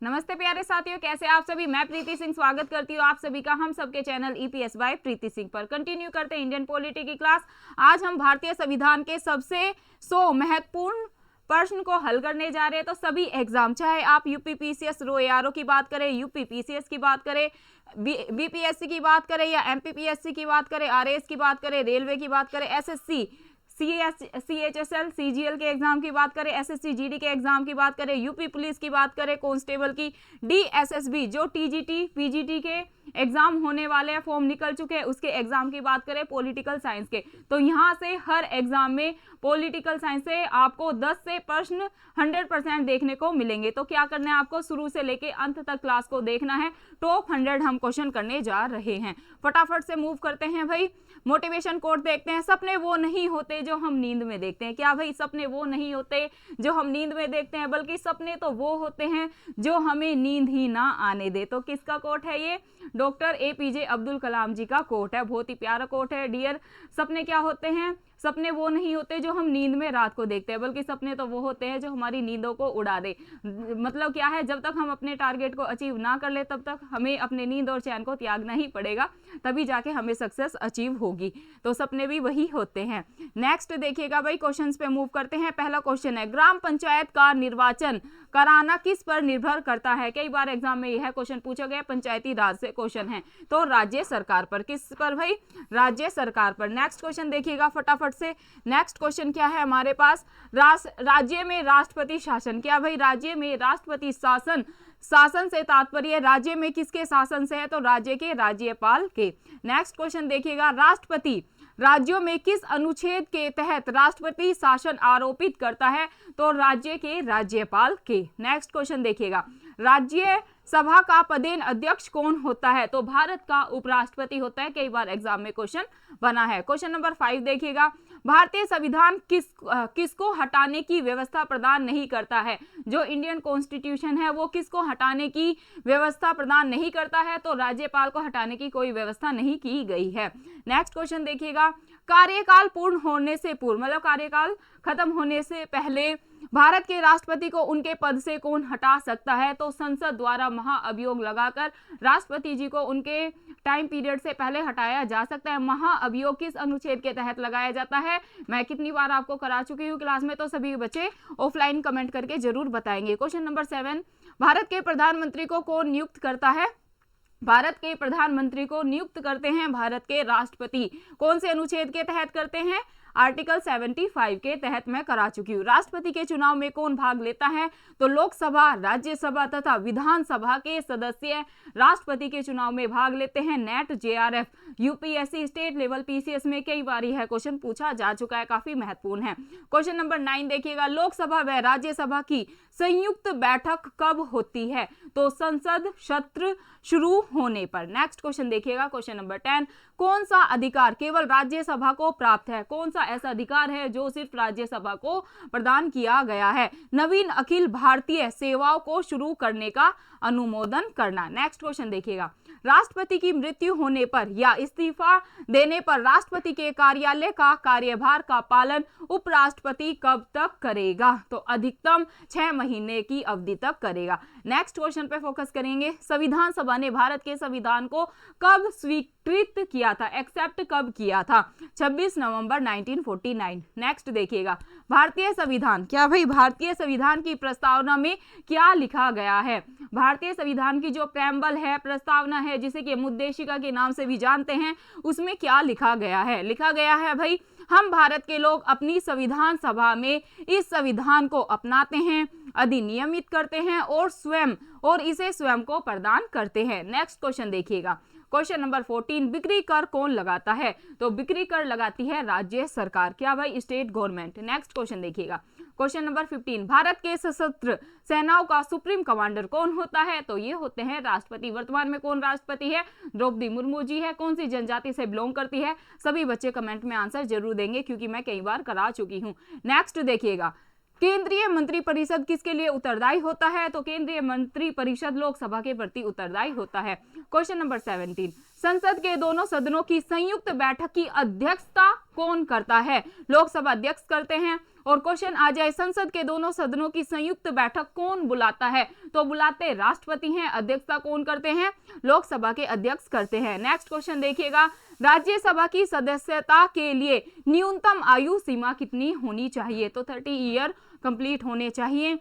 नमस्ते प्यारे साथियों, कैसे आप सभी। मैं प्रीति सिंह स्वागत करती हूँ आप सभी का हम सबके चैनल ईपीएस बाय प्रीति सिंह पर। कंटिन्यू करते हैं इंडियन पॉलिटी की क्लास। आज हम भारतीय संविधान के सबसे 100 महत्वपूर्ण प्रश्न को हल करने जा रहे हैं। तो सभी एग्जाम, चाहे आप यूपीपीसीएस रो एआरओ की बात करें, यूपीपीसीएस की बात करें, बीपीएससी की बात करें या एमपीपीएससी की बात करें, आरएएस की बात करें, रेलवे की बात करें, एसएससी, सीएचएसएल, सीजीएल के एग्जाम की बात करें, एसएससी जीडी के एग्जाम की बात करें, यूपी पुलिस की बात करें, कांस्टेबल की, डीएसएसबी जो टीजीटी पीजीटी के एग्जाम होने वाले हैं, फॉर्म निकल चुके हैं, उसके एग्जाम की बात करें, पॉलिटिकल साइंस के, तो यहां से हर एग्जाम में पॉलिटिकल साइंस से आपको 10 से प्रश्न 100% देखने को मिलेंगे। तो क्या करना है आपको, शुरू से लेके अंत तक क्लास को देखना है। टॉप 100 हम क्वेश्चन करने जा रहे हैं। फटाफट से मूव करते हैं भाई। मोटिवेशन कोट देखते हैं। सपने वो नहीं होते जो हम नींद में देखते हैं। क्या भाई, सपने वो नहीं होते जो हम नींद में देखते हैं, बल्कि सपने तो वो होते हैं जो हमें नींद ही ना आने दे। तो किसका कोट है ये? डॉक्टर एपीजे अब्दुल कलाम जी का कोट है। बहुत ही प्यारा कोट है डियर। सपने क्या होते हैं? सपने वो नहीं होते जो हम नींद में रात को देखते हैं, बल्कि सपने तो वो होते हैं जो हमारी नींदों को उड़ा दे। मतलब क्या है, जब तक हम अपने टारगेट को अचीव ना कर ले तब तक हमें अपने नींद और चैन को त्यागना ही पड़ेगा, तभी जाके हमें सक्सेस अचीव होगी। तो सपने भी वही होते हैं। नेक्स्ट देखिएगा भाई, क्वेश्चंस पे मूव करते हैं। पहला क्वेश्चन है, ग्राम पंचायत का निर्वाचन कराना किस पर निर्भर करता है? कई बार एग्जाम में यह क्वेश्चन पूछा गया, पंचायती राज से क्वेश्चन है, तो राज्य सरकार पर। किस पर भाई? राज्य सरकार पर। नेक्स्ट क्वेश्चन देखिएगा फटाफट से। नेक्स्ट क्वेश्चन क्या है हमारे पास? राज्य में राष्ट्रपति शासन। क्या भाई, राज्य में राष्ट्रपति शासन, शासन से तात्पर्य राज्य में किसके शासन से है? तो राज्य के राज्यपाल के। नेक्स्ट क्वेश्चन देखिएगा, राष्ट्रपति राज्यों में किस अनुच्छेद के तहत राष्ट्रपति शासन आरोपित करता है? तो राज्य के राज्यपाल के। नेक्स्ट क्वेश्चन देखिएगा, राज्य सभा का पदेन अध्यक्ष कौन होता है? तो भारत का उपराष्ट्रपति होता है। कई बार एग्जाम में क्वेश्चन बना है। क्वेश्चन नंबर 5 देखिएगा, भारतीय संविधान किसको हटाने की व्यवस्था प्रदान नहीं करता है? जो इंडियन कॉन्स्टिट्यूशन है वो किसको हटाने की व्यवस्था प्रदान नहीं करता है? तो राज्यपाल को हटाने की कोई व्यवस्था नहीं की गई है। नेक्स्ट क्वेश्चन देखिएगा, कार्यकाल पूर्ण होने से पूर्व, मतलब कार्यकाल खत्म होने से पहले भारत के राष्ट्रपति को उनके पद से कौन हटा सकता है? तो संसद द्वारा महाअभियोग लगाकर राष्ट्रपति जी को उनके टाइम पीरियड से पहले हटाया जा सकता है। महाअभियोग किस अनुच्छेद के तहत लगाया जाता है? मैं कितनी बार आपको करा चुकी हूँ क्लास में, तो सभी बच्चे ऑफलाइन कमेंट करके जरूर बताएंगे। क्वेश्चन नंबर 7, भारत के प्रधानमंत्री को कौन नियुक्त करता है? भारत के प्रधानमंत्री को नियुक्त करते हैं भारत के राष्ट्रपति। कौन से अनुच्छेद के तहत करते हैं? आर्टिकल 75 के तहत मैं करा चुकी हूँ। राष्ट्रपति के चुनाव में कौन भाग लेता है? तो लोकसभा, राज्यसभा तथा विधानसभा के सदस्य राष्ट्रपति के चुनाव में भाग लेते हैं। Net, JRF, UPSC, state level PCS में कई बार यह क्वेश्चन पूछा जा चुका है, काफी महत्वपूर्ण है। क्वेश्चन नंबर 9 देखिएगा, लोकसभा व राज्यसभा की संयुक्त बैठक कब होती है? तो संसद सत्र शुरू होने पर। नेक्स्ट क्वेश्चन देखिएगा, क्वेश्चन नंबर 10, कौन सा अधिकार केवल राज्यसभा को प्राप्त है? कौन सा ऐसा अधिकार है जो सिर्फ राज्यसभा को प्रदान किया गया है? नवीन अखिल भारतीय सेवाओं को शुरू करने का अनुमोदन करना। नेक्स्ट क्वेश्चन देखिएगा, राष्ट्रपति की मृत्यु होने पर या इस्तीफा देने पर राष्ट्रपति के कार्यालय का कार्यभार का पालन उपराष्ट्रपति कब तक करेगा? तो अधिकतम 6 महीने की अवधि तक करेगा। नेक्स्ट क्वेश्चन पे फोकस करेंगे, संविधान सभा ने भारत के संविधान को कब स्वीकृत किया था? एक्सेप्ट कब किया था? 26 नवंबर 1949। नेक्स्ट देखिएगा, भारतीय संविधान। क्या भाई, भारतीय संविधान की प्रस्तावना में क्या लिखा गया है? भारतीय संविधान की जो प्रेम्बल है, प्रस्तावना है, जिसे कि मुद्देशिका के नाम से भी जानते हैं, उसमें क्या लिखा गया है? लिखा गया है भाई, हम भारत के लोग अपनी संविधान सभा में इस संविधान को अपनाते हैं, अधिनियमित करते हैं और इसे स्वयं को प्रदान करते हैं। नेक्स्ट क्वेश्चन देखिएगा, क्वेश्चन नंबर 14, बिक्री कर कौन लगाता है? तो बिक्री कर लगाती है राज्य सरकार। क्या भाई? State government. नेक्स्ट क्वेश्चन देखिएगा, क्वेश्चन नंबर 15, भारत के सशस्त्र सेनाओं का सुप्रीम कमांडर कौन होता है? तो ये होते हैं राष्ट्रपति। वर्तमान में कौन राष्ट्रपति है? द्रौपदी मुर्मू जी है। कौन सी जनजाति से बिलोंग करती है? सभी बच्चे कमेंट में आंसर जरूर देंगे, क्योंकि मैं कई बार करा चुकी हूँ। नेक्स्ट देखिएगा, केंद्रीय मंत्रिपरिषद किसके लिए उत्तरदायी होता है? तो केंद्रीय मंत्रिपरिषद लोकसभा के प्रति उत्तरदायी होता है। क्वेश्चन नंबर 17, संसद के दोनों सदनों की संयुक्त बैठक की अध्यक्षता कौन करता है? लोकसभा अध्यक्ष करते हैं और क्वेश्चन आ जाए संसद के दोनों सदनों की संयुक्त बैठक कौन बुलाता है, तो बुलाते राष्ट्रपति हैं। अध्यक्षता कौन करते हैं, लोकसभा के अध्यक्ष करते हैं। नेक्स्ट क्वेश्चन देखिएगा, राज्यसभा की सदस्यता के लिए न्यूनतम आयु सीमा कितनी होनी चाहिए, तो 30 ईयर कंप्लीट होने चाहिए।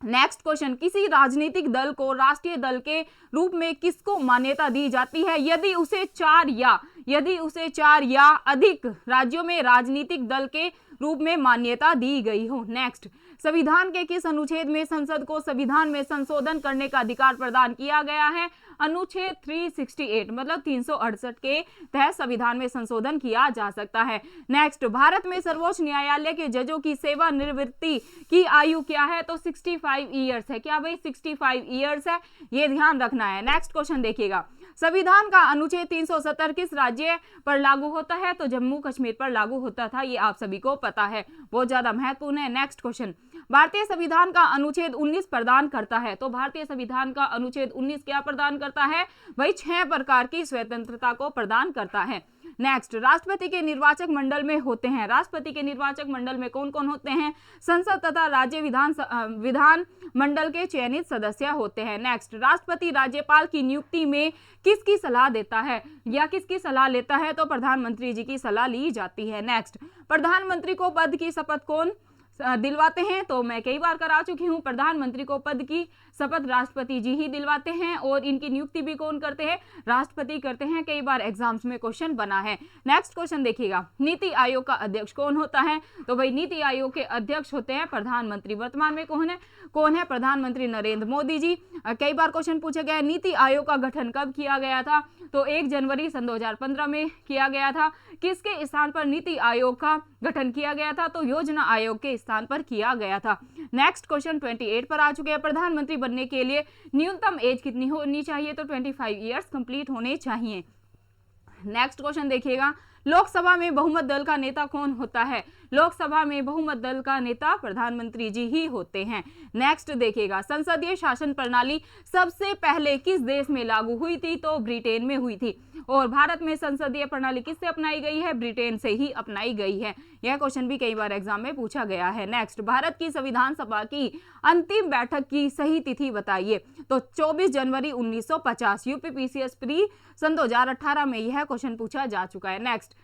नेक्स्ट क्वेश्चन, किसी राजनीतिक दल को राष्ट्रीय दल के रूप में किसको मान्यता दी जाती है, यदि उसे 4 या अधिक राज्यों में राजनीतिक दल के रूप में मान्यता दी गई हो। नेक्स्ट, संविधान के किस अनुच्छेद में संसद को संविधान में संशोधन करने का अधिकार प्रदान किया गया है, अनुच्छेद 368 मतलब 368 के तहत संविधान में संशोधन किया जा सकता है। नेक्स्ट, भारत में सर्वोच्च न्यायालय के जजों की सेवानिवृत्ति की आयु क्या है, तो 65 ईयर्स है। क्या भाई 65 ईयर्स है, ये ध्यान रखना है। नेक्स्ट क्वेश्चन देखिएगा, संविधान का अनुच्छेद 370 किस राज्य पर लागू होता है, तो जम्मू कश्मीर पर लागू होता था, ये आप सभी को पता है, बहुत ज्यादा महत्वपूर्ण है। नेक्स्ट क्वेश्चन, भारतीय संविधान का अनुच्छेद 19 प्रदान करता है, तो भारतीय संविधान का अनुच्छेद 19 क्या प्रदान करता है, भाई 6 प्रकार की स्वतंत्रता को प्रदान करता है। नेक्स्ट, राष्ट्रपति के निर्वाचक मंडल में होते हैं, राष्ट्रपति के निर्वाचक मंडल में कौन कौन होते हैं, संसद तथा राज्य विधान मंडल के चयनित सदस्य होते हैं। नेक्स्ट, राष्ट्रपति राज्यपाल की नियुक्ति में किसकी सलाह देता है या किसकी सलाह लेता है, तो प्रधानमंत्री जी की सलाह ली जाती है। नेक्स्ट, प्रधानमंत्री को पद की शपथ कौन दिलवाते हैं, तो मैं कई बार करा चुकी हूं, प्रधानमंत्री को पद की शपथ राष्ट्रपति जी ही दिलवाते हैं और इनकी नियुक्ति भी कौन करते हैं, राष्ट्रपति करते हैं, कई बार एग्जाम्स में क्वेश्चन बना है। नेक्स्ट क्वेश्चन देखिएगा, नीति आयोग का अध्यक्ष कौन होता है, तो भाई नीति आयोग के अध्यक्ष होते हैं प्रधानमंत्री। वर्तमान में कौन है, प्रधानमंत्री नरेंद्र मोदी जी। कई बार क्वेश्चन पूछा गया नीति आयोग का गठन कब किया गया था, तो 1 जनवरी सन 2015 में किया गया था। किसके स्थान पर नीति आयोग का गठन किया गया था, तो योजना आयोग के स्थान पर किया गया था। नेक्स्ट क्वेश्चन 28 पर आ चुके हैं, प्रधानमंत्री बनने के लिए न्यूनतम एज कितनी होनी चाहिए, तो 25 ईयर्स कंप्लीट होने चाहिए। नेक्स्ट क्वेश्चन देखिएगा, लोकसभा में बहुमत दल का नेता कौन होता है, लोकसभा में बहुमत दल का नेता प्रधानमंत्री जी ही होते हैं। नेक्स्ट देखिएगा, संसदीय शासन प्रणाली सबसे पहले किस देश में लागू हुई थी, तो ब्रिटेन में हुई थी। और भारत में संसदीय प्रणाली किससे अपनाई गई है, ब्रिटेन से ही अपनाई गई है। यह क्वेश्चन भी कई बार एग्जाम में पूछा गया है। नेक्स्ट, भारत की संविधान सभा की अंतिम बैठक की सही तिथि बताइए, तो 24 जनवरी 1950। यूपीपीसीएस प्री सन 2018 में यह क्वेश्चन पूछा जा चुका है। नेक्स्ट,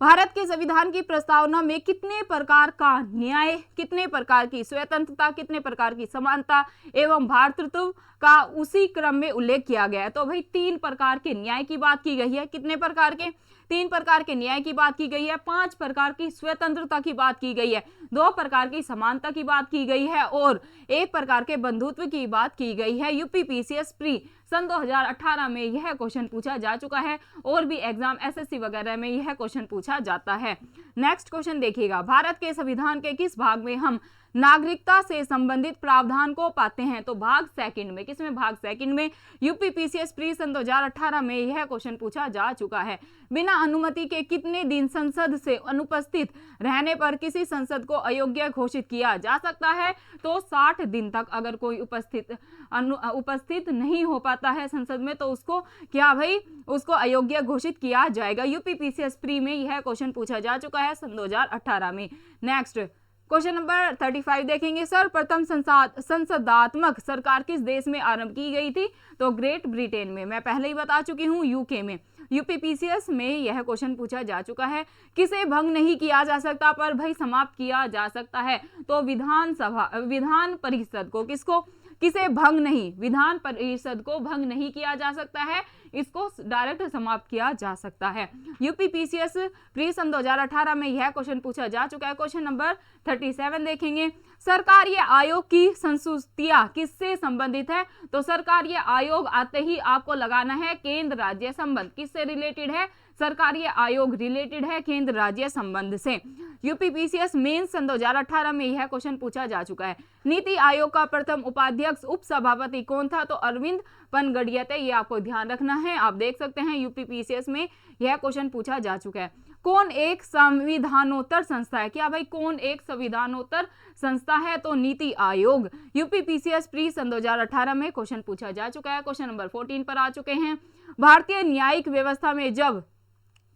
भारत के संविधान की प्रस्तावना में कितने प्रकार का न्याय, कितने प्रकार की स्वतंत्रता, कितने प्रकार की समानता एवं भ्रातृत्व का उसी क्रम में उल्लेख किया गया है, तो भाई 3 प्रकार के न्याय की बात की गई है। कितने प्रकार के, 3 प्रकार के न्याय की बात की गई है, 5 प्रकार की स्वतंत्रता की बात की गई है, 2 प्रकार की समानता की बात की गई है और 1 प्रकार के बंधुत्व की बात की गई है। यूपीपीसीएस प्री सन 2018 में यह क्वेश्चन पूछा जा चुका है और भी एग्जाम एसएससी वगैरह में यह क्वेश्चन पूछा जाता है। नेक्स्ट क्वेश्चन देखिएगा, भारत के संविधान के किस भाग में हम नागरिकता से संबंधित प्रावधान को पाते हैं, तो भाग सेकंड में। किसमें, भाग सेकंड में। यूपीपीसीएस प्री सन 2018 में यह क्वेश्चन पूछा जा चुका है। बिना अनुमति के कितने दिन संसद से अनुपस्थित रहने पर किसी संसद को अयोग्य घोषित किया जा सकता है, तो 60 दिन तक अगर कोई उपस्थित नहीं हो पाता है संसद में, तो उसको क्या भाई, उसको अयोग्य घोषित किया जाएगा। यूपीपीसीएस प्री में यह क्वेश्चन पूछा जा चुका है सन 2018 में। नेक्स्ट क्वेश्चन नंबर 35 देखेंगे, सर्वप्रथम संसदात्मक सरकार किस देश में आरंभ की गई थी, तो ग्रेट ब्रिटेन में। मैं पहले ही बता चुकी हूँ, यूके में। यूपीपीसीएस में यह क्वेश्चन पूछा जा चुका है, किसे भंग नहीं किया जा सकता पर भाई समाप्त किया जा सकता है, तो विधान परिषद को। किसको, किसे भंग नहीं, विधान परिषद को भंग नहीं किया जा सकता है, इसको डायरेक्ट समाप्त किया जा सकता है। यूपीपीसीएस प्री सन 2018 में यह क्वेश्चन पूछा जा चुका है। क्वेश्चन नंबर 37 देखेंगे, सरकारीय आयोग की संस्तुतियां किससे संबंधित है, तो सरकारीय आयोग आते ही आपको लगाना है केंद्र राज्य संबंध। किससे रिलेटेड है, सरकारीय आयोग रिलेटेड है केंद्र राज्य संबंध से। यूपीपीसीएस मेंस सन 2018 में यह क्वेश्चन पूछा जा चुका है। नीति आयोग का प्रथम उपाध्यक्ष उपसभापति कौन था, तो अरविंद पनगडियते। ये आपको ध्यान रखना है, आप देख सकते हैं यूपीपीसीएस में यह क्वेश्चन पूछा जा चुका है। कौन एक संविधानोत्तर संस्था है, क्या भाई कौन एक संविधानोत्तर संस्था है, तो नीति आयोग। यूपीपीसीएस प्री सन 2018 में क्वेश्चन पूछा जा चुका है। क्वेश्चन नंबर 14 पर आ चुके हैं, भारतीय न्यायिक व्यवस्था में जब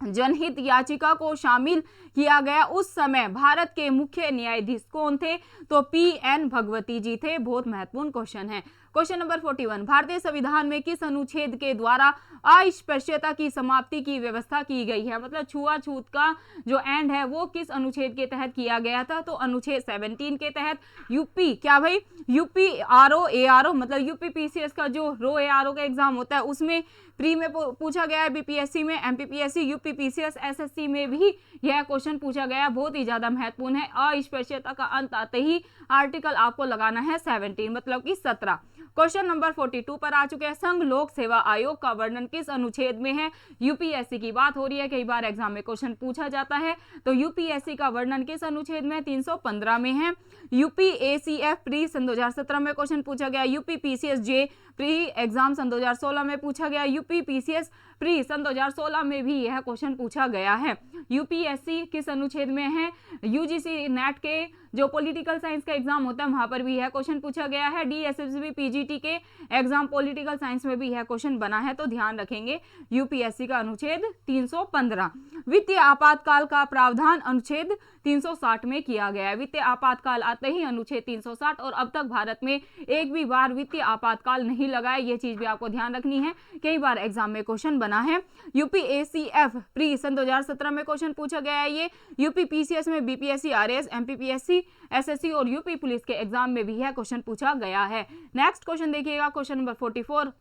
जनहित याचिका को शामिल किया गया, उस समय भारत के मुख्य न्यायाधीश कौन थे? तो पी.एन. भगवती जी थे। बहुत महत्वपूर्ण क्वेश्चन है। क्वेश्चन नंबर 41, भारतीय संविधान में किस अनुच्छेद के द्वारा अस्पृश्यता की समाप्ति की व्यवस्था की गई है? मतलब छुआछूत का जो एंड है वो किस अनुच्छेद के तहत किया गया था? तो अनुच्छेद 17 के तहत। यूपी क्या भाई? यूपी आरओ एआरओ मतलब यूपी पीसीएस का जो रो एआरओ का एग्जाम होता है उसमें प्री में पूछा गया है, बीपीएससी में, एमपीपीएससी, यूपी पीसीएस, एसएससी में भी यह क्वेश्चन पूछा गया। बहुत ही ज्यादा महत्वपूर्ण है। अस्पृश्यता का अंत आते ही आर्टिकल आपको लगाना है 17 मतलब कि 17। क्वेश्चन नंबर 42 पर आ चुके हैं। संघ लोक सेवा आयोग का वर्णन किस अनुच्छेद में है? यूपीएससी की बात हो रही है, कई बार एग्जाम में क्वेश्चन पूछा जाता है। तो यूपीएससी का वर्णन किस अनुच्छेद में? 315 में है। यूपीएसीएफ प्री सन 2017 में क्वेश्चन पूछा गया। यूपीपीसीएस जे प्री एग्जाम सन 2016 में पूछा गया। यूपीपीसीएस प्री सन 2016 में भी यह क्वेश्चन पूछा गया है। यूपीएससी किस अनुच्छेद में है? यूजीसी नेट के जो पॉलिटिकल साइंस का एग्जाम होता है वहां पर भी यह क्वेश्चन पूछा गया है। डीएसएसबी पीजीटी के एग्जाम पॉलिटिकल साइंस में भी यह क्वेश्चन बना है, तो ध्यान रखेंगे यूपीएससी का अनुच्छेद 315। वित्तीय आपातकाल का प्रावधान अनुच्छेद 360 में किया गया है। वित्तीय आपातकाल आते ही अनुच्छेद 360, और अब तक भारत में एक भी बार वित्तीय आपातकाल नहीं लगा है, ये चीज भी आपको ध्यान रखनी है, कई बार एग्जाम में क्वेश्चन बना है। यूपीएसीएफ प्री सन 2017 में क्वेश्चन पूछा गया है ये। यूपीपीसीएस में बीपीएससी, आरएस, एमपीपीएससी, एसएससी और यूपी पुलिस के एग्जाम में भी यह क्वेश्चन पूछा गया है। नेक्स्ट क्वेश्चन देखिएगा, क्वेश्चन नंबर 44,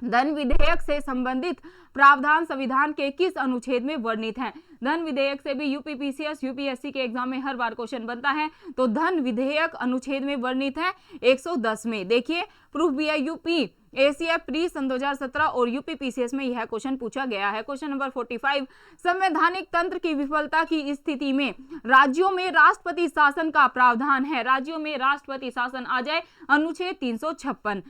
धन विधेयक से संबंधित प्रावधान संविधान के किस अनुच्छेद में वर्णित है? धन विधेयक से भी यूपीपीसीएस, यूपीएससी के एग्जाम में हर बार क्वेश्चन बनता है, तो धन विधेयक अनुच्छेद में वर्णित है 110 में। देखिए प्रूफ भी है, यूपी एसीएफ प्री सन 2017 और यूपीपीसीएस में यह क्वेश्चन पूछा गया है। क्वेश्चन नंबर 45, संवैधानिक तंत्र की विफलता की स्थिति में राज्यों में राष्ट्रपति शासन का प्रावधान है। राज्यों में राष्ट्रपति शासन आ जाए, अनुच्छेद 356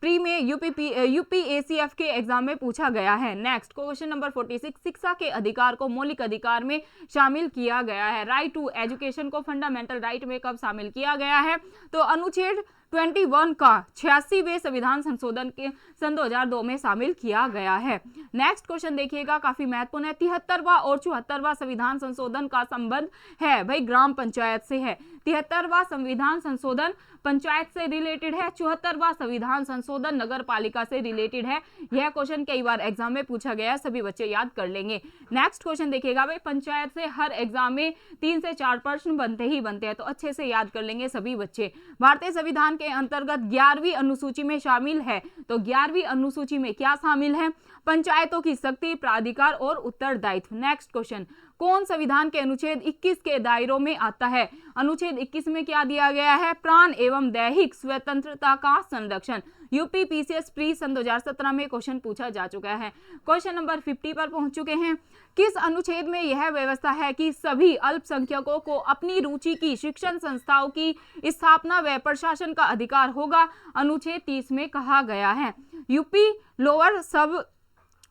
प्री में यूपीएसीएफ के एग्जाम में पूछा गया है। नेक्स्ट क्वेश्चन नंबर 46, शिक्षा के अधिकार को मौलिक अधिकार में शामिल किया गया है। राइट टू एजुकेशन को फंडामेंटल राइट में कब शामिल किया गया है? तो अनुच्छेद 21 का 86वें संविधान संशोधन के सन 2002 में शामिल किया गया है। नेक्स्ट क्वेश्चन देखिएगा, काफी महत्वपूर्ण है। 73वां और 74वां संविधान संशोधन का संबंध है भाई ग्राम पंचायत से है। 73वां संविधान संशोधन पंचायत से रिलेटेड है, 74वां संविधान संशोधन नगर पालिका से रिलेटेड है। यह क्वेश्चन कई बार एग्जाम में पूछा गया है, सभी बच्चे याद कर लेंगे। नेक्स्ट क्वेश्चन देखिएगा भाई, पंचायत से हर एग्जाम में 3 से 4 प्रश्न बनते ही बनते हैं, तो अच्छे से याद कर लेंगे सभी बच्चे। भारतीय संविधान के अंतर्गत 11वीं अनुसूची में शामिल है, तो 11वीं अनुसूची में क्या शामिल है? पंचायतों की शक्ति, प्राधिकार और उत्तरदायित्व। नेक्स्ट क्वेश्चन, कौन संविधान के अनुच्छेद 21 के दायरों में आता है? अनुच्छेद 21 में क्या दिया गया है? प्राण एवं दैहिक स्वतंत्रता का संरक्षण। यूपीपीसीएस प्री सन 2017 में क्वेश्चन पूछा जा चुका है। क्वेश्चन नंबर 50 पर पहुंच चुके हैं। किस अनुच्छेद में यह व्यवस्था है कि सभी अल्पसंख्यकों को अपनी रुचि की शिक्षण संस्थाओं की स्थापना व प्रशासन का अधिकार होगा? अनुच्छेद 30 में कहा गया है। यूपी लोअर सब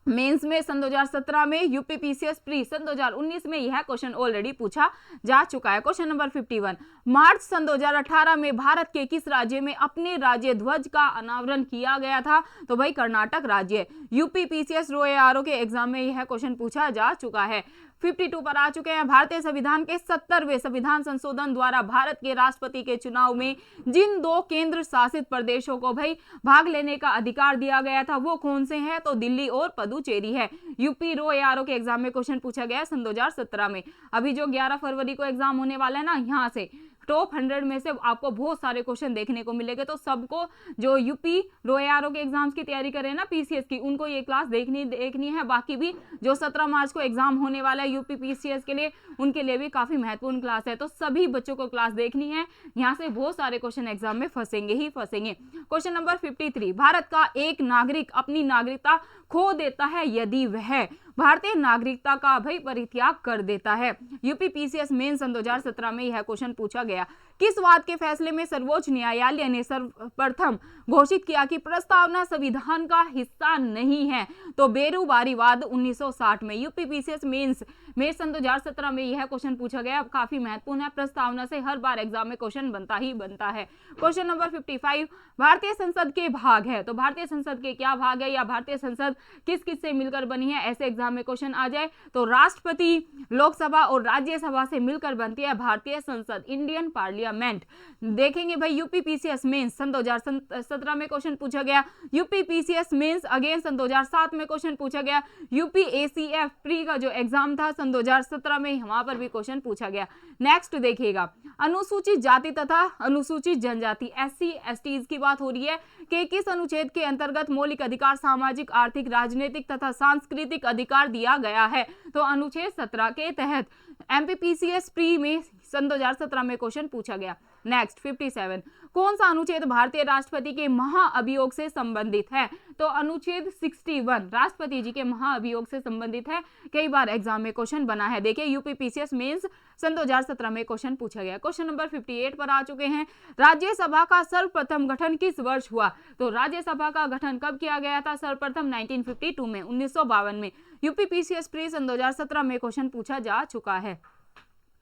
मेंस में सन 2017 में, यूपीपीसीएस प्री सन 2019 में यह क्वेश्चन ऑलरेडी पूछा जा चुका है। क्वेश्चन नंबर 51, मार्च सन 2018 में भारत के किस राज्य में अपने राज्य ध्वज का अनावरण किया गया था? तो भाई कर्नाटक राज्य। यूपीपीसीएस रो एआरओ के एग्जाम में यह क्वेश्चन पूछा जा चुका है। 52 पर आ चुके हैं। भारतीय संविधान के 70वें संविधान संशोधन द्वारा भारत के राष्ट्रपति के चुनाव में जिन 2 केंद्र शासित प्रदेशों को भाई भाग लेने का अधिकार दिया गया था वो कौन से हैं? तो दिल्ली और पुदुचेरी है। यूपी रो एआरओ के एग्जाम में क्वेश्चन पूछा गया सन 2017 में। अभी जो 11 फरवरी को एग्जाम होने वाला है ना, यहाँ से टॉप 100 में से आपको बहुत सारे क्वेश्चन देखने को मिलेंगे, तो सबको जो यूपी रो एआरओ के एग्जाम्स की तैयारी करें ना पीसीएस की, उनको ये क्लास देखनी है। बाकी भी जो 17 मार्च को एग्जाम होने वाला है यूपी पीसीएस के लिए, उनके लिए भी काफी महत्वपूर्ण क्लास है, तो सभी बच्चों को क्लास देखनी है। यहाँ से बहुत सारे क्वेश्चन एग्जाम में फंसेंगे ही फंसेंगे। क्वेश्चन नंबर 53, भारत का एक नागरिक अपनी नागरिकता खो देता है यदि वह भारतीय नागरिकता का भाई परित्याग कर देता है। यूपीपीसीएस मेन सन 2017 में यह क्वेश्चन पूछा गया। किस वाद के फैसले में सर्वोच्च न्यायालय ने सर्वप्रथम घोषित किया कि प्रस्तावना संविधान का हिस्सा नहीं है? तो बेरुबारी वाद 1960 में। यूपीपीसीएस मेंस में सन 2017 में यह क्वेश्चन पूछा गया, काफी महत्वपूर्ण है। प्रस्तावना से हर बार एग्जाम में क्वेश्चन बनता ही बनता है। क्वेश्चन नंबर 55, भारतीय संसद के भाग है, तो भारतीय संसद के क्या भाग है या भारतीय संसद किस किस से मिलकर बनी है, ऐसे एग्जाम में क्वेश्चन आ जाए तो राष्ट्रपति, लोकसभा और राज्यसभा से मिलकर बनती है भारतीय संसद, इंडियन पार्लियामेंट। देखेंगे भाई यूपीपीसीएस मेंस सन 2017 में क्वेश्चन पूछा गया, यूपीपीसीएस मेंस अगेन सन 2007 में क्वेश्चन पूछा गया, यूपीएसीएफ प्री का जो एग्जाम था सन 2017 में वहां पर भी क्वेश्चन पूछा गया। नेक्स्ट देखिएगा, अनुसूचित जाति तथा अनुसूचित जनजाति SC STs की बात हो रही है कि किस अनुच्छेद के अंतर्गत मौलिक अधिकार, सामाजिक, आर्थिक, राजनीतिक तथा सांस्कृतिक अधिकार दिया गया है, तो अनुच्छेद 17 के तहत MPPCS प्री में सन 2017 में क्वेश्चन पूछा गया। नेक्स्ट 57, कौन सा अनुच्छेद भारतीय राष्ट्रपति के महाअभियोग से संबंधित है, तो अनुच्छेद 61 राष्ट्रपति जी के महाअभियोग से संबंधित है, कई बार एग्जाम में क्वेश्चन बना है। देखिए यूपीपीसीएस मेंस सन 2017 में क्वेश्चन पूछा गया। क्वेश्चन नंबर 58 पर आ चुके हैं, राज्यसभा का सर्वप्रथम गठन किस वर्ष हुआ, तो राज्यसभा का गठन कब किया गया था, सर्वप्रथम 1952 में, 1952 में। यूपीपीसीएस प्री सन 2017 में क्वेश्चन पूछा जा चुका है।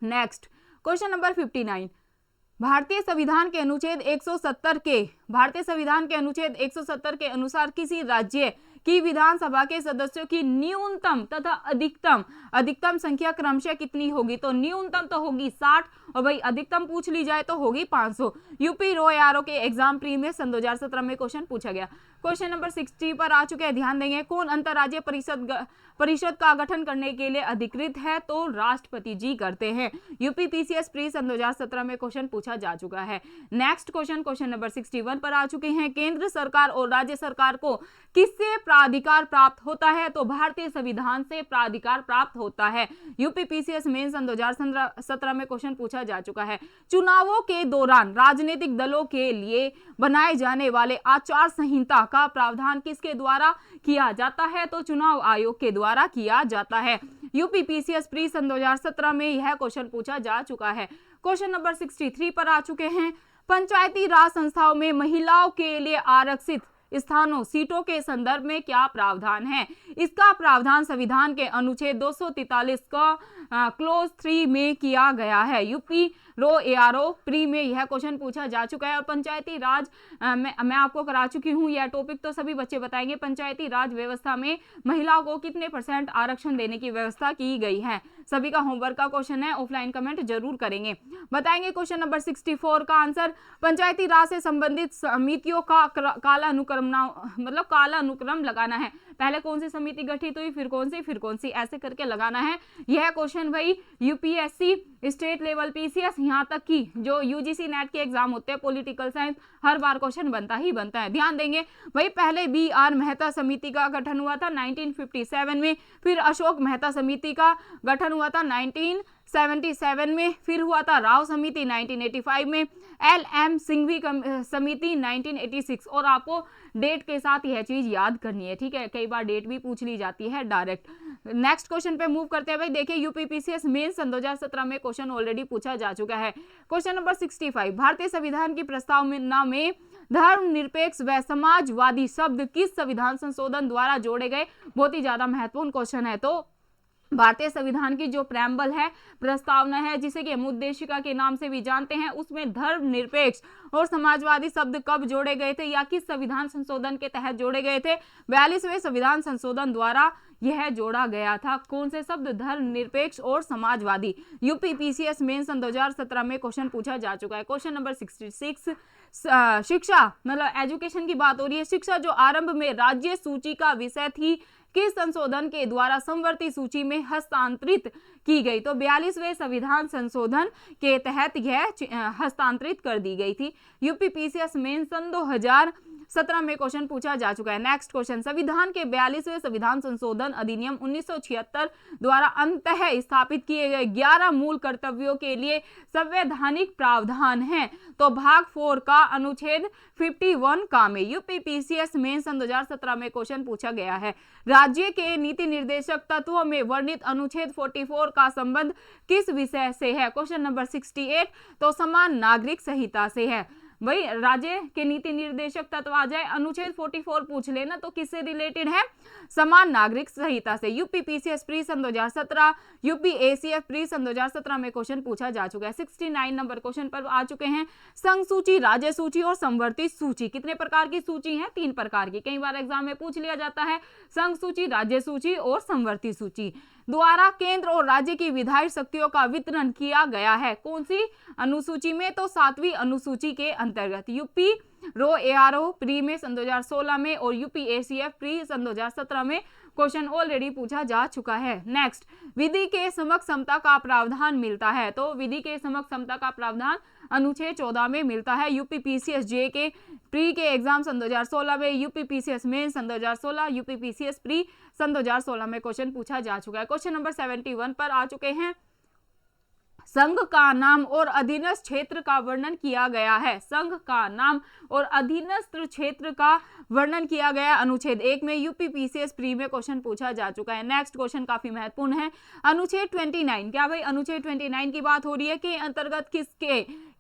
नेक्स्ट क्वेश्चन नंबर 59, भारतीय संविधान के अनुच्छेद 170 के अनुसार किसी राज्य की विधानसभा के सदस्यों की न्यूनतम तथा अधिकतम संख्या क्रमशः कितनी होगी, तो न्यूनतम तो होगी 60 और भाई अधिकतम पूछ ली जाए तो होगी 500। यूपी रो ARO के एग्जाम प्री में सन 2017 में क्वेश्चन पूछा गया। क्वेश्चन नंबर 60 पर आ चुके हैं, ध्यान देंगे, कौन अंतर्राज्यीय परिषद का गठन करने के लिए अधिकृत है, तो राष्ट्रपति जी करते हैं। यूपीपीसीएस प्री सन 2017 में क्वेश्चन पूछा जा चुका है। नेक्स्ट क्वेश्चन नंबर 61 पर आ चुके हैं, केंद्र सरकार और राज्य सरकार को किससे प्राधिकार प्राप्त होता है, तो भारतीय संविधान से प्राधिकार प्राप्त होता है। यूपीपीसीएस मेंस सन 2017 में क्वेश्चन पूछा जा चुका है। चुनावों के दौरान राजनीतिक दलों के लिए बनाए जाने वाले आचार संहिता का प्रावधान किसके द्वारा किया जाता है, तो चुनाव आयोग के द्वारा किया जाता है। यूपीपीसीएस प्री सन 2017 में यह क्वेश्चन पूछा जा चुका है। क्वेश्चन नंबर 63 पर आ चुके हैं, पंचायती राज संस्थाओं में महिलाओं के लिए आरक्षित स्थानों सीटों के संदर्भ में क्या प्रावधान है, इसका प्रावधान संविधान के अनुच्छेद 243 का क्लोज 3 में किया गया है। यूपी रो ARO प्री में यह क्वेश्चन पूछा जा चुका है। और पंचायती राज मैं आपको करा चुकी हूँ, यह टॉपिक तो सभी बच्चे बताएंगे। पंचायती राज व्यवस्था में महिलाओं को कितने % आरक्षण देने की व्यवस्था की गई है, सभी का होमवर्क का क्वेश्चन है, ऑफलाइन कमेंट जरूर करेंगे, बताएंगे। क्वेश्चन नंबर 64 का आंसर, पंचायती राज से संबंधित समितियों का काला अनुक्रम लगाना है। पहले कौन सी समिति गठित हुई, फिर कौन सी ऐसे करके लगाना है। यह क्वेश्चन भाई यूपीएससी, स्टेट लेवल PCS, यहाँ तक कि जो UGC नेट के एग्जाम होते हैं पॉलिटिकल साइंस, हर बार क्वेश्चन बनता ही बनता है। ध्यान देंगे भाई, पहले BR मेहता समिति का गठन हुआ था 1957 में, फिर अशोक मेहता समिति का गठन हुआ था 1977 में, फिर हुआ था राव समिति 1985 में, LM सिंघवी समिति 1986। और आपको डेट के साथ यह चीज याद करनी है, ठीक है, कई बार डेट भी पूछ ली जाती है डायरेक्ट। नेक्स्ट क्वेश्चन पे मूव करते हैं भाई। देखिए यूपीपीसीएस मेंस सन 2017 में क्वेश्चन ऑलरेडी पूछा जा चुका है। क्वेश्चन नंबर 65, भारतीय संविधान की प्रस्तावना में धर्मनिरपेक्ष व समाजवादी शब्द किस संविधान संशोधन द्वारा जोड़े गए, बहुत ही ज्यादा महत्वपूर्ण क्वेश्चन है। तो भारतीय संविधान की जो प्रेम्बल है, प्रस्तावना है, जिसे कि हम उद्देशिका के नाम से भी जानते हैं, उसमें धर्मनिरपेक्ष और समाजवादी शब्द कब जोड़े गए थे या किस संविधान संशोधन के तहत जोड़े गए थे, 42वें संविधान संशोधन द्वारा यह जोड़ा गया था। कौन से शब्द, धर्मनिरपेक्ष और समाजवादी। यूपीपीसीएस मेंस सन 2017 में क्वेश्चन पूछा जा चुका है। क्वेश्चन नंबर 66, शिक्षा मतलब एजुकेशन की बात हो रही है। शिक्षा जो आरंभ में राज्य सूची का विषय थी, किस संशोधन के द्वारा समवर्ती सूची में हस्तांतरित की गई, तो 42वें संविधान संशोधन के तहत यह हस्तांतरित कर दी गई थी। यूपीपीसीएस मेंस सन 2017 में क्वेश्चन पूछा जा चुका है। नेक्स्ट क्वेश्चन, संविधान के 42वें संविधान संशोधन अधिनियम 1976 द्वारा अंततः स्थापित किए गए 11 मूल कर्तव्यों के लिए संवैधानिक प्रावधान है, तो भाग 4 का अनुच्छेद 51 का में। यूपीपीसीएस मेंस सन 2017 में क्वेश्चन पूछा गया है। राज्य के नीति निर्देशक तत्वों में वर्णित अनुच्छेद 44 का संबंध किस विषय से है, क्वेश्चन नंबर 68, तो समान नागरिक संहिता से है। भाई राज्य के नीति निर्देशक तत्व आ जाए। अनुच्छेद 44 पूछ लेना तो किससे रिलेटेड है, समान नागरिक संहिता से। यूपी पीसीएस प्री सन 2017, यूपी एसीएफ प्री सन 2017 में क्वेश्चन पूछा जा चुका है। 69 नंबर क्वेश्चन पर आ चुके हैं। संघ सूची, राज्य सूची और संवर्धित सूची, कितने प्रकार की सूची है, 3 प्रकार की। कई बार एग्जाम में पूछ लिया जाता है संघ सूची, राज्य सूची और संवर्धित सूची द्वारा केंद्र और राज्य की विधायी शक्तियों का वितरण किया गया है। कौन सी अनुसूची में, तो 7वीं अनुसूची के अंतर्गत। यूपी रो एआरओ प्री में सन 2016 में और यूपी एसीएफ प्री सन 2017 में क्वेश्चन ऑलरेडी पूछा जा चुका है। नेक्स्ट, विधि के समक्ष समता का प्रावधान मिलता है, तो विधि के समक्ष समता का प्रावधान अनुच्छेद 14 में मिलता है। यूपी पीसीएस जे के प्री के एग्जाम सन 2016 में, यूपी पीसीएस मेन सन 2016, यूपी पीसीएस प्री सन 2016 में क्वेश्चन पूछा जा चुका है। क्वेश्चन नंबर 71 पर आ चुके हैं। संघ का नाम और अधीनस्थ क्षेत्र का वर्णन किया गया है। संघ का नाम और अधीनस्थ क्षेत्र का वर्णन किया गया अनुच्छेद 1 में। यूपी पीसीएस प्री में क्वेश्चन पूछा जा चुका है। नेक्स्ट क्वेश्चन काफी महत्वपूर्ण है। अनुच्छेद 29, क्या भाई अनुच्छेद 29 की बात हो रही है कि अंतर्गत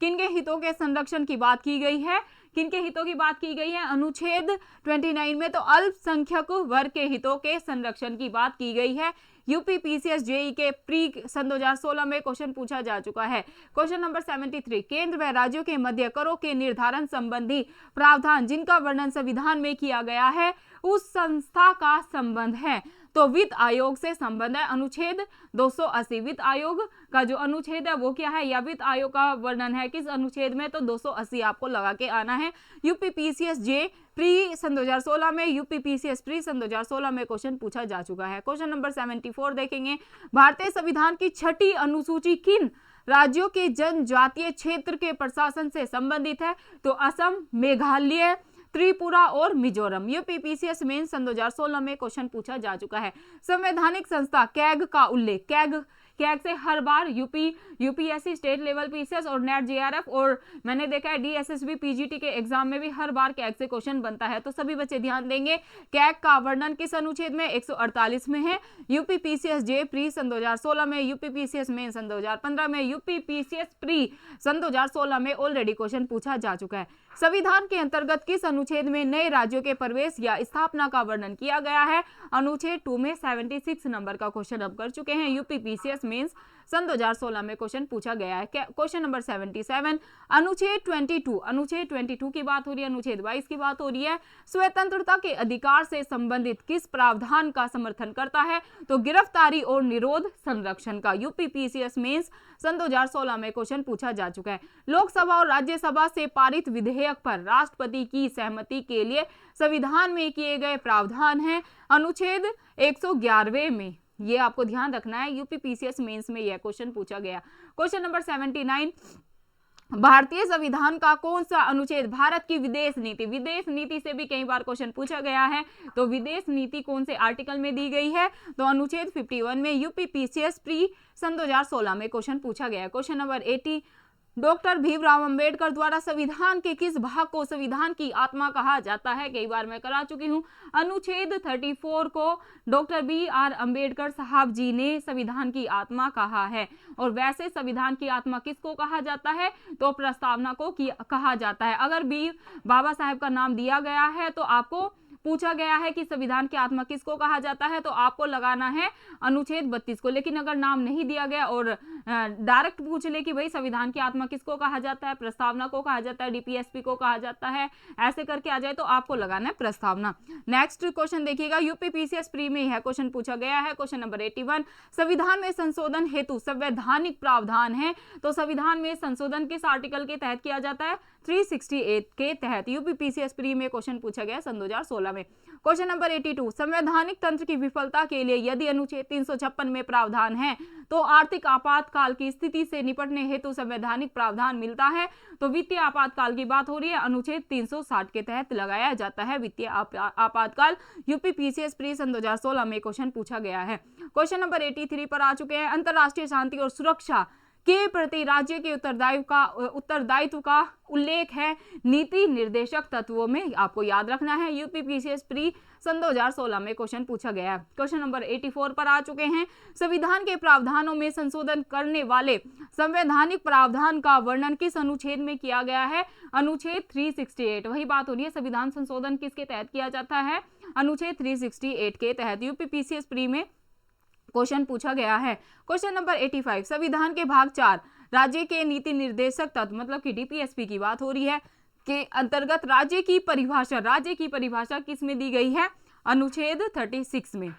किनके हितों के संरक्षण की बात की गई है, किनके हितों की बात की गई है। अनुच्छेद 29 में तो अल्पसंख्यक वर्ग के हितों के संरक्षण की बात की गई है। यूपी पीसीएस जेई के प्री सन 2016 में क्वेश्चन पूछा जा चुका है। क्वेश्चन नंबर 73, केंद्र व राज्यों के मध्य करों के निर्धारण संबंधी प्रावधान जिनका वर्णन संविधान में किया गया है उस संस्था का संबंध है, तो वित्त आयोग से संबंध है। अनुच्छेद 280, वित्त आयोग का जो अनुच्छेद है वो क्या है, या वित्त आयोग का वर्णन है किस अनुच्छेद में, तो 280 आपको लगा के आना है। यूपी पीसीएस जे प्री सन 2016 में, यूपी पीसीएस प्री सन 2016 में क्वेश्चन पूछा जा चुका है। क्वेश्चन नंबर 74 देखेंगे। भारतीय संविधान की 6ठी अनुसूची किन राज्यों के जनजातीय क्षेत्र के प्रशासन से संबंधित है, तो असम, मेघालय, त्रिपुरा और मिजोरम। यूपी पीसीएस मेन सन 2016 में क्वेश्चन पूछा जा चुका है। संवैधानिक संस्था कैग का उल्लेख, कैग से हर बार यूपीएससी स्टेट लेवल पीसीएस और नेट जेआरएफ और मैंने देखा है डीएसएसबी पीजीटी के एग्जाम में भी हर बार कैग से क्वेश्चन बनता है, तो सभी बच्चे ध्यान देंगे। कैग का वर्णन किस अनुच्छेद में, 148 में है। यूपी पीसीएस जे प्री सन 2016 में, यूपी पीसीएस मेन सन 2015 में, यूपी पीसीएस प्री सन 2016 में ऑलरेडी क्वेश्चन पूछा जा चुका है। संविधान के अंतर्गत किस अनुच्छेद में नए राज्यों के प्रवेश या स्थापना का वर्णन किया गया है, अनुच्छेद 2 में 76 नंबर का क्वेश्चन अब कर चुके हैं। यूपी पीसीएस मेंस सन 2016 में क्वेश्चन पूछा गया है। क्वेश्चन नंबर 77, अनुच्छेद 22 की बात हो रही है, अनुच्छेद 22 की बात हो रही है। स्वतंत्रता के अधिकार से संबंधित किस प्रावधान का समर्थन करता है, तो गिरफ्तारी और निरोध संरक्षण का। यूपी पीसीएस मेंस सन 2016 में क्वेश्चन पूछा जा चुका है। लोकसभा और राज्यसभा से पारित विधेयक पर राष्ट्रपति की सहमति के लिए संविधान में किए गए प्रावधान हैं, अनुच्छेद 111 में। ये आपको ध्यान रखना है, यूपी पीसीएस मेंस में यह क्वेश्चन पूछा गया। क्वेश्चन नंबर 79, भारतीय संविधान का कौन सा अनुच्छेद भारत की विदेश नीति से भी कई बार क्वेश्चन पूछा गया है, तो विदेश नीति कौन से आर्टिकल में दी गई है, तो अनुच्छेद 51 में। यूपी पीसीएस प्री सन 2016 में क्वेश्चन पूछा गया। Question number 80, doctor Bhimrao Ambedkar द्वारा संविधान के किस भाग को संविधान की आत्मा कहा जाता है, कई बार मैं करा चुकी हूं। अनुच्छेद 34 को डॉक्टर BR अंबेडकर साहब जी ने संविधान की आत्मा कहा है। और वैसे संविधान की आत्मा किसको कहा जाता है, तो प्रस्तावना को कहा जाता है। अगर बाबा साहेब का नाम दिया गया है तो आपको पूछा गया है कि संविधान की आत्मा किसको कहा जाता है, तो आपको लगाना है अनुच्छेद 32 को। लेकिन अगर नाम नहीं दिया गया और डायरेक्ट पूछ ले कि भाई संविधान की आत्मा किसको कहा जाता है, प्रस्तावना को कहा जाता है, डीपीएसपी को कहा जाता है, ऐसे करके आ जाए तो आपको लगाना है प्रस्तावना। नेक्स्ट क्वेश्चन देखिएगा, यूपी पीसीएस प्री में यह क्वेश्चन पूछा गया है। क्वेश्चन नंबर 81, संविधान में संशोधन हेतु संवैधानिक प्रावधान है, तो संविधान में संशोधन किस आर्टिकल के तहत किया जाता है, 368 के तहत। यूपी पीसीएस प्री में क्वेश्चन पूछा गया सन 2016 में। क्वेश्चन नंबर 82, संवैधानिक तंत्र की विफलता के लिए यदि अनुच्छेद 356 में प्रावधान है तो आर्थिक आपातकाल की स्थिति से निपटने हेतु संवैधानिक प्रावधान मिलता है, तो वित्तीय आपातकाल की बात हो रही है, अनुच्छेद 360 के तहत लगाया जाता है वित्तीय आपातकाल। यूपी पीसीएस प्री सन 2016 में क्वेश्चन पूछा गया है। क्वेश्चन नंबर 83 पर आ चुके हैं, अंतरराष्ट्रीय शांति और सुरक्षा के प्रति राज्य के उत्तरदायित्व का उल्लेख है नीति निर्देशक तत्वों में। आपको याद रखना है, यूपीपीसीएस प्री सन 2016 में क्वेश्चन पूछा गया है। क्वेश्चन नंबर 84 पर आ चुके हैं। संविधान के प्रावधानों में संशोधन करने वाले संवैधानिक प्रावधान का वर्णन किस अनुच्छेद में किया गया है? अनुच्छेद 368। वही बात हो रही है, संविधान संशोधन किसके तहत किया जाता है? अनुच्छेद 368 के तहत यूपीपीसीएस प्री में क्वेश्चन पूछा गया है। क्वेश्चन नंबर 85, संविधान के भाग 4 राज्य के नीति निर्देशक तत्व मतलब कि डीपीएसपी की बात हो रही है के अंतर्गत राज्य की परिभाषा किस में दी गई है? अनुच्छेद 36 में।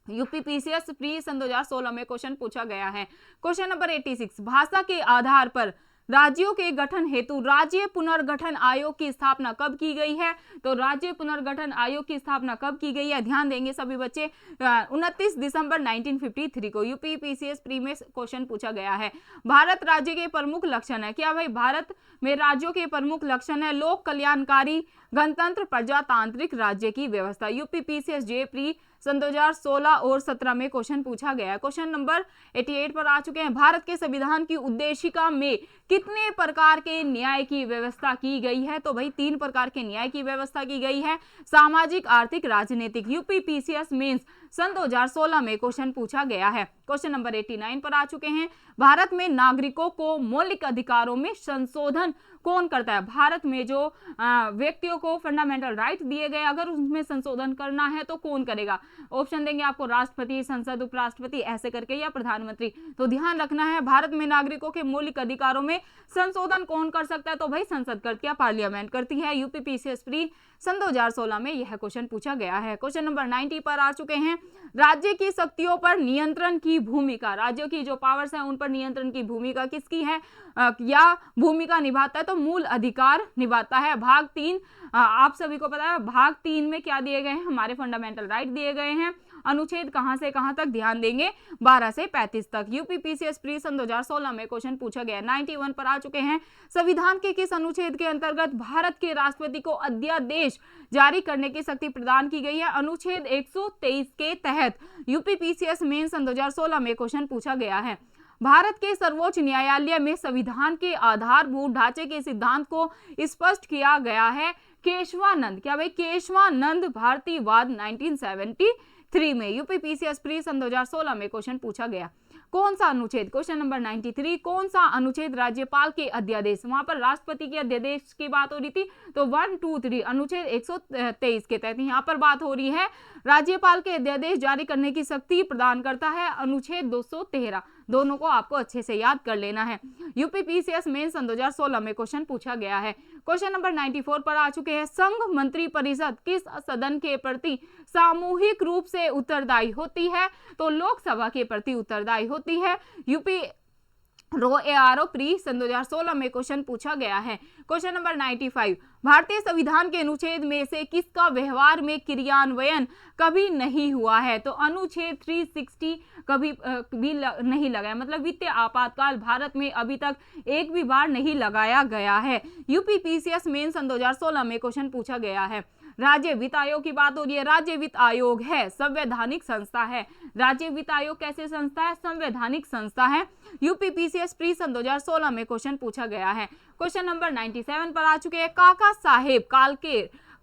यूपीपीसीएस प्री सन 2016 में क्वेश्चन पूछा गया है। क्वेश्चन नंबर 86, भाषा के आधार पर राज्यों के गठन हेतु राज्य पुनर्गठन आयोग की स्थापना कब की गई है? तो राज्य पुनर्गठन आयोग की स्थापना कब की गई है? ध्यान देंगे सभी बच्चे, 29 दिसंबर 1953 को यूपीपीसीएस प्री में क्वेश्चन पूछा गया है। भारत राज्य के प्रमुख लक्षण है क्या भाई? भारत में राज्यों के प्रमुख लक्षण है लोक कल्याणकारी, गणतंत्र, प्रजातांत्रिक राज्य की व्यवस्था। यूपीपीसीएस जे प्री सन 2016 और 17 में क्वेश्चन पूछा गया है। क्वेश्चन नंबर 88 पर आ चुके हैं। भारत के संविधान की उद्देशिका में कितने प्रकार के न्याय की व्यवस्था की गई है? तो भाई 3 प्रकार के न्याय की व्यवस्था की गई है, सामाजिक, आर्थिक, राजनीतिक। यूपीपीसीएस मेंस सन 2016 में क्वेश्चन पूछा गया है। क्वेश्चन नंबर 89 पर आ चुके हैं। भारत में नागरिकों को मौलिक अधिकारों में संशोधन कौन करता है? भारत में जो व्यक्तियों को फंडामेंटल राइट दिए गए अगर उसमें संशोधन करना है तो कौन करेगा? ऑप्शन देंगे आपको, राष्ट्रपति, संसद, उपराष्ट्रपति ऐसे करके, या प्रधानमंत्री। तो ध्यान रखना है, भारत में नागरिकों के मौलिक अधिकारों में संशोधन कौन कर सकता है? तो भाई संसद करती है, पार्लियामेंट करती है। यूपीपीसीएस प्री सन 2016 में यह क्वेश्चन पूछा गया है। क्वेश्चन नंबर 90 पर आ चुके हैं। राज्य की शक्तियों पर नियंत्रण की भूमिका, राज्यों की जो पावर्स हैं उन पर नियंत्रण की भूमिका किसकी है या भूमिका निभाता है? तो मूल अधिकार निभाता है। भाग 3 आप सभी को पता है, भाग 3 में क्या दिए गए हैं? हमारे फंडामेंटल राइट दिए गए हैं। अनुच्छेद कहां से कहां तक? ध्यान देंगे 12 से 35 तक। यूपीपीसीएस प्री सन 2016 में क्वेश्चन पूछा गया। 91 पर आ चुके हैं। संविधान के किस अनुच्छेद के अंतर्गत भारत के राष्ट्रपति को अध्यादेश जारी करने की शक्ति प्रदान की गई है? अनुच्छेद 123 के तहत यूपीपीसीएस मेन सन 2016 में क्वेश्चन पूछा गया है। भारत के सर्वोच्च न्यायालय में संविधान के आधारभूत ढांचे के सिद्धांत को स्पष्ट किया गया है। केशवानंद, क्या भाई? केशवानंद भारतीयवाद 1973 में। यूपीपीसीएस प्री सन 2016 में क्वेश्चन पूछा गया। कौन सा अनुच्छेद? क्वेश्चन नंबर 93, कौन सा अनुच्छेद राज्यपाल के अध्यादेश, वहां पर राष्ट्रपति के अध्यादेश की बात हो रही थी, तो 1, 2, 3 अनुच्छेद 123 के तहत यहाँ पर बात हो रही है राज्यपाल के अध्यादेश जारी करने की शक्ति प्रदान करता है, अनुच्छेद 213। दोनों को आपको अच्छे से याद कर लेना है। यूपीपीसीएस मेन सन 2016 में क्वेश्चन पूछा गया है। क्वेश्चन नंबर 94 पर आ चुके हैं। संघ मंत्री परिषद किस सदन के प्रति सामूहिक रूप से उत्तरदायी होती है? तो लोकसभा के प्रति उत्तरदायी होती है। यूपी ARO प्री सन 2016 में क्वेश्चन पूछा गया है। क्वेश्चन नंबर 95, भारतीय संविधान के अनुच्छेद में से किसका व्यवहार में क्रियान्वयन कभी नहीं हुआ है? तो अनुच्छेद 360 कभी भी नहीं लगाया, मतलब वित्तीय आपातकाल भारत में अभी तक एक भी बार नहीं लगाया गया है। यूपीपीसीएस मेन सन 2016 में क्वेश्चन पूछा गया है। राज्य वित्त आयोग की बात हो रही है। राज्य वित्त आयोग है संवैधानिक संस्था है। राज्य वित्त आयोग कैसे संस्था है? संवैधानिक संस्था है। यूपीपीसीएस प्री सन 2016 में क्वेश्चन पूछा गया है। क्वेश्चन नंबर 97 पर आ चुके हैं। काका साहेब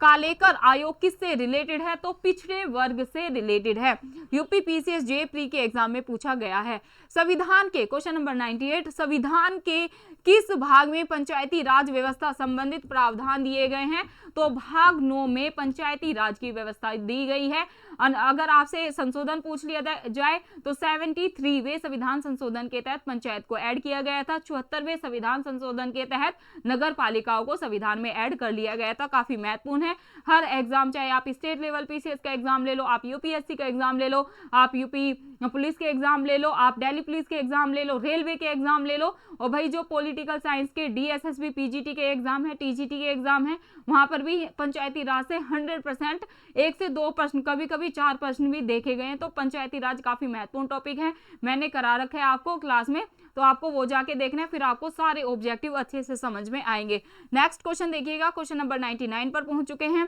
कालेकर आयोग किससे रिलेटेड है? तो पिछड़े वर्ग से रिलेटेड है। यूपीपीसीएस जे प्री के एग्जाम में पूछा गया है। संविधान के क्वेश्चन नंबर 98, संविधान के किस भाग में पंचायती राज व्यवस्था संबंधित प्रावधान दिए गए हैं? तो भाग 9 में पंचायती राज की व्यवस्था दी गई है। अगर आपसे संशोधन पूछ लिया जाए तो 73वें संविधान संशोधन के तहत पंचायत को ऐड किया गया था। 74वें संविधान संशोधन के तहत नगर पालिकाओं को संविधान में ऐड कर लिया गया था। काफी महत्वपूर्ण है। हर एग्जाम, चाहे आप स्टेट लेवल पीसीएस का एग्जाम ले लो, आप यूपीएससी का एग्जाम ले लो, आप यूपी पुलिस के एग्जाम ले लो, आप दिल्ली पुलिस के एग्जाम ले लो, रेलवे के एग्जाम ले लो, और भाई जो पॉलिटिकल साइंस के डीएसएसबी पीजीटी के एग्जाम है, टीजीटी के एग्जाम है, वहां पर भी पंचायती राज से 100% 1 से 2 प्रश्न, कभी कभी 4 प्रश्न भी देखे गए हैं। तो पंचायती राज काफी महत्वपूर्ण टॉपिक है, मैंने करा रखा है आपको क्लास में, तो आपको वो जाके देखना है, फिर आपको सारे ऑब्जेक्टिव अच्छे से समझ में आएंगे। नेक्स्ट क्वेश्चन देखिएगा, क्वेश्चन नंबर 99 पर पहुंच चुके हैं।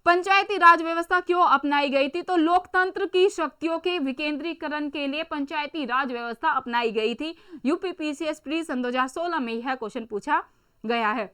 पंचायती राज व्यवस्था क्यों अपनाई गई थी? तो लोकतंत्र की शक्तियों के विकेंद्रीकरण के लिए पंचायती राज व्यवस्था अपनाई गई थी। यूपी पीसीएस प्री सन 2016 में यह क्वेश्चन पूछा गया है।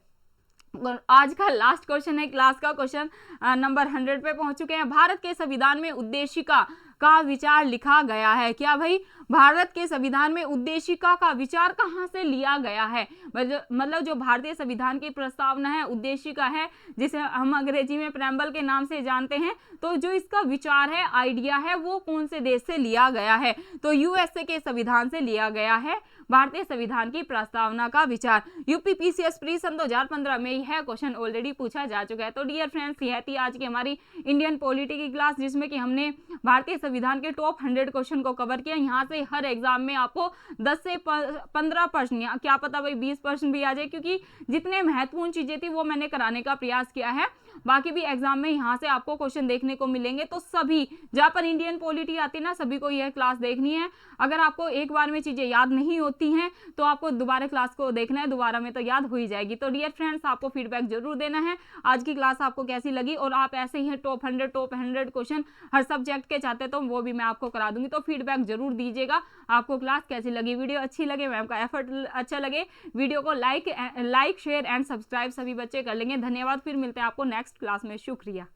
और आज का लास्ट क्वेश्चन है क्लास का, क्वेश्चन नंबर 100 पे पहुंच चुके हैं। भारत के संविधान में उद्देशिका का विचार लिखा गया है। क्या भाई? भारत के संविधान में उद्देशिका का विचार कहाँ से लिया गया है? मतलब जो भारतीय संविधान की प्रस्तावना है, उद्देशिका है, जिसे हम अंग्रेजी में प्रेम्बल के नाम से जानते हैं, तो जो इसका विचार है, आइडिया है, वो कौन से देश से लिया गया है? तो यूएसए के संविधान से लिया गया है भारतीय संविधान की प्रस्तावना का विचार। यूपी पीसीएस प्री सन 2015 में यह क्वेश्चन ऑलरेडी पूछा जा चुका है। तो डियर फ्रेंड्स, यह थी आज की हमारी इंडियन पॉलिटी की क्लास, जिसमें कि हमने भारतीय संविधान के टॉप 100 क्वेश्चन को कवर किया। यहाँ से हर एग्जाम में आपको 10 से 15 प्रश्न, या क्या पता भाई 20 प्रश्न भी आ जाए, क्योंकि जितने महत्वपूर्ण चीजें थी वो मैंने कराने का प्रयास किया है। बाकी भी एग्जाम में यहाँ से आपको क्वेश्चन देखने को मिलेंगे। तो सभी जहाँ पर इंडियन पॉलिटी आती है ना, सभी को यह क्लास देखनी है। अगर आपको एक बार में चीजें याद नहीं होती हैं तो आपको दोबारा क्लास को देखना है, दोबारा में तो याद हो ही जाएगी। तो डियर फ्रेंड्स, आपको फीडबैक जरूर देना है आज की क्लास आपको कैसी लगी, और आप ऐसे ही टॉप 100 क्वेश्चन हर सब्जेक्ट के चाहते तो वो भी मैं आपको करा दूंगी। तो फीडबैक जरूर दीजिएगा आपको क्लास कैसी लगी। वीडियो अच्छी लगे, मैम का एफर्ट अच्छा लगे, वीडियो को लाइक शेयर एंड सब्सक्राइब सभी बच्चे कर लेंगे। धन्यवाद। फिर मिलते हैं आपको नेक्स्ट क्लास में। शुक्रिया।